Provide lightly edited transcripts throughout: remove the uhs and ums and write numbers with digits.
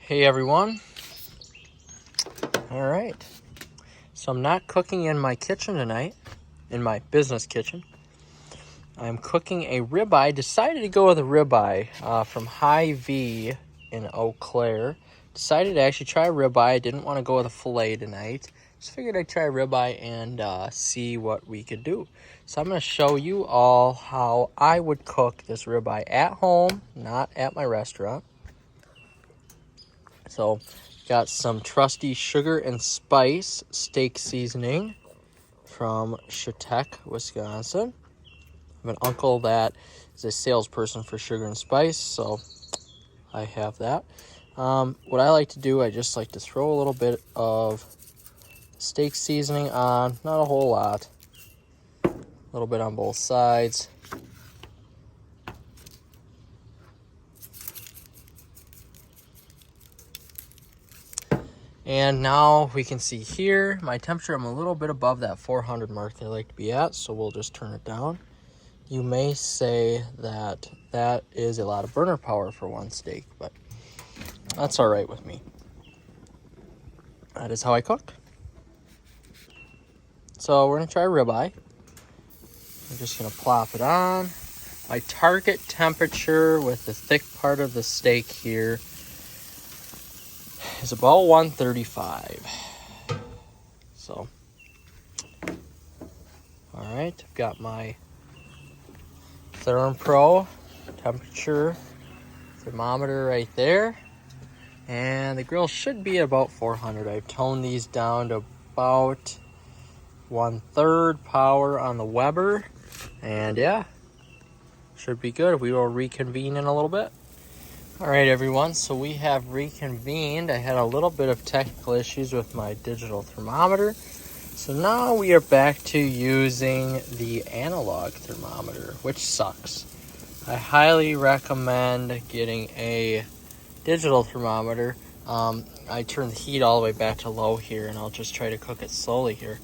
Hey everyone. All right. So I'm not cooking in my kitchen tonight, in my business kitchen. I'm cooking a ribeye. Decided to go with a ribeye from Hy-Vee in Eau Claire. Decided to actually try a ribeye. Didn't want to go with a filet tonight. Just figured I'd try a ribeye and see what we could do. So I'm going to show you all how I would cook this ribeye at home, not at my restaurant. So, got some trusty sugar and spice steak seasoning from Chautauqua, Wisconsin. I have an uncle that is a salesperson for sugar and spice, so I have that. What I like to do, I just like to throw a little bit of steak seasoning on, not a whole lot, a little bit on both sides. And now we can see here, my temperature, I'm a little bit above that 400 mark that I like to be at, so we'll just turn it down. You may say that that is a lot of burner power for one steak, but that's all right with me. That is how I cook. So we're gonna try ribeye. I'm just gonna plop it on. My target temperature with the thick part of the steak here is about 135. So, all right, I've got my Pro temperature thermometer right there, and the grill should be about 400. I've toned these down to about 1/3 power on the Weber, and yeah, should be good. We will reconvene in a little bit. All right, everyone, so we have reconvened. I had a little bit of technical issues with my digital thermometer, so now we are back to using the analog thermometer, which sucks. I highly recommend getting a digital thermometer. I turn the heat all the way back to low here, and I'll just try to cook it slowly here.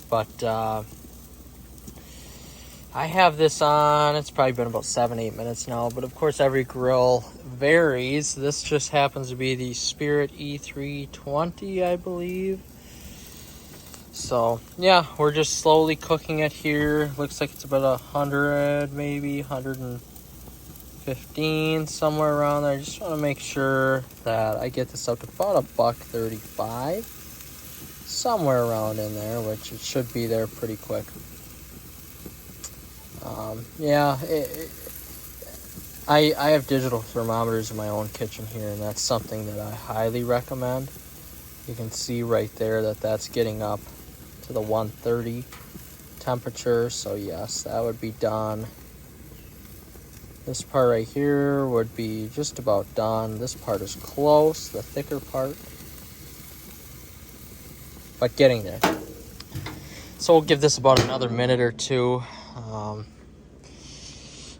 But I have this on, it's probably been about 7-8 minutes now, but of course every grill varies. This just happens to be the Spirit E320, I believe. So yeah, we're just slowly cooking it here. Looks like it's about 100, maybe 115, somewhere around there. I just want to make sure that I get this up to about $1.35, somewhere around in there, which it should be there pretty quick. I have digital thermometers in my own kitchen here, and that's something that I highly recommend. You can see right there that that's getting up to the 130 temperature, so yes, that would be done. This part right here would be just about done. This part is close, the thicker part, but getting there. So we'll give this about another minute or two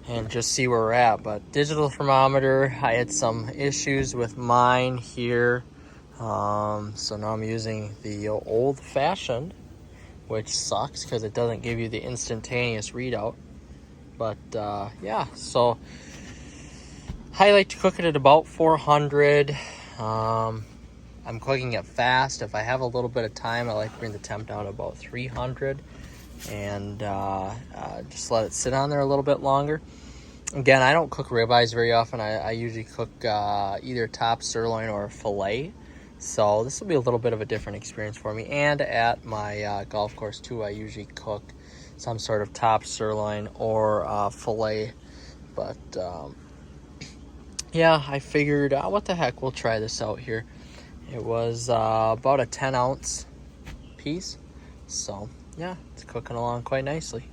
and just see where we're at. But digital thermometer, I had some issues with mine here, so now I'm using the old-fashioned, which sucks because it doesn't give you the instantaneous readout. But yeah, so I like to cook it at about 400. I'm cooking it fast. If I have a little bit of time, I like to bring the temp down to about 300 and just let it sit on there a little bit longer. Again, I don't cook ribeyes very often. I usually cook either top sirloin or filet. So this will be a little bit of a different experience for me. And at my golf course too, I usually cook some sort of top sirloin or filet. But yeah, I figured, what the heck, we'll try this out here. It was about a 10-ounce piece. So yeah, it's cooking along quite nicely.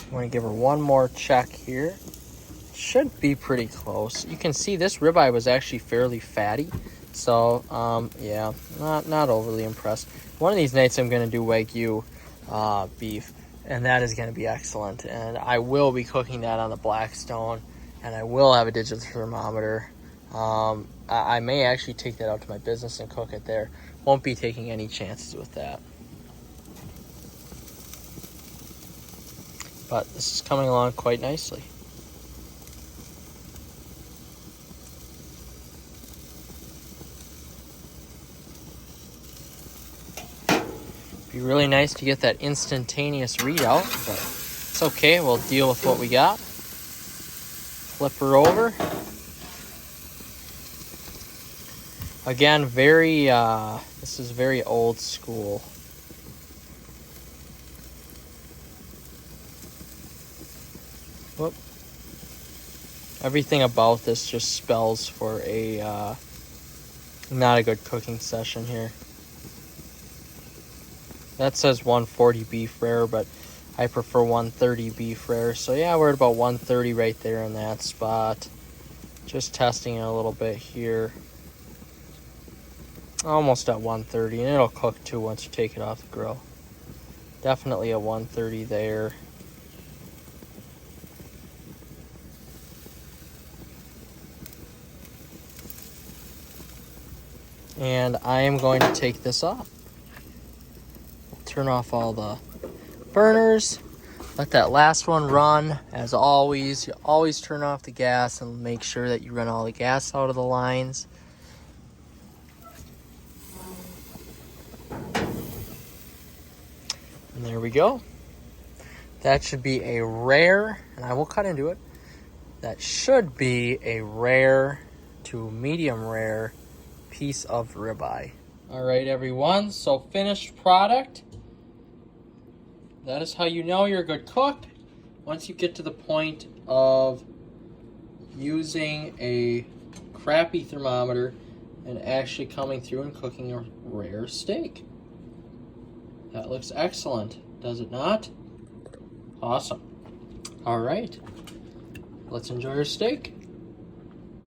I'm going to give her one more check here. Should be pretty close. You can see this ribeye was actually fairly fatty. So, yeah, not overly impressed. One of these nights I'm going to do Wagyu beef, and that is going to be excellent. And I will be cooking that on the Blackstone, and I will have a digital thermometer. I may actually take that out to my business and cook it there. Won't be taking any chances with that. But this is coming along quite nicely. Be really nice to get that instantaneous readout, but it's okay. We'll deal with what we got. Flip her over. Again, this is very old school. Whoop. Everything about this just spells for a not a good cooking session here. That says 140 beef rare, but I prefer 130 beef rare. So yeah, we're at about 130 right there in that spot. Just testing it a little bit here. Almost at 130, and it'll cook too once you take it off the grill. Definitely a 130 there. And I am going to take this off. Turn off all the burners. Let that last one run. As always, you always turn off the gas and make sure that you run all the gas out of the lines. And there we go. That should be a rare, and I will cut into it. That should be a rare to medium rare piece of ribeye. All right, everyone, so finished product. That is how you know you're a good cook. Once you get to the point of using a crappy thermometer and actually coming through and cooking a rare steak. That looks excellent, does it not? Awesome. All right, let's enjoy our steak.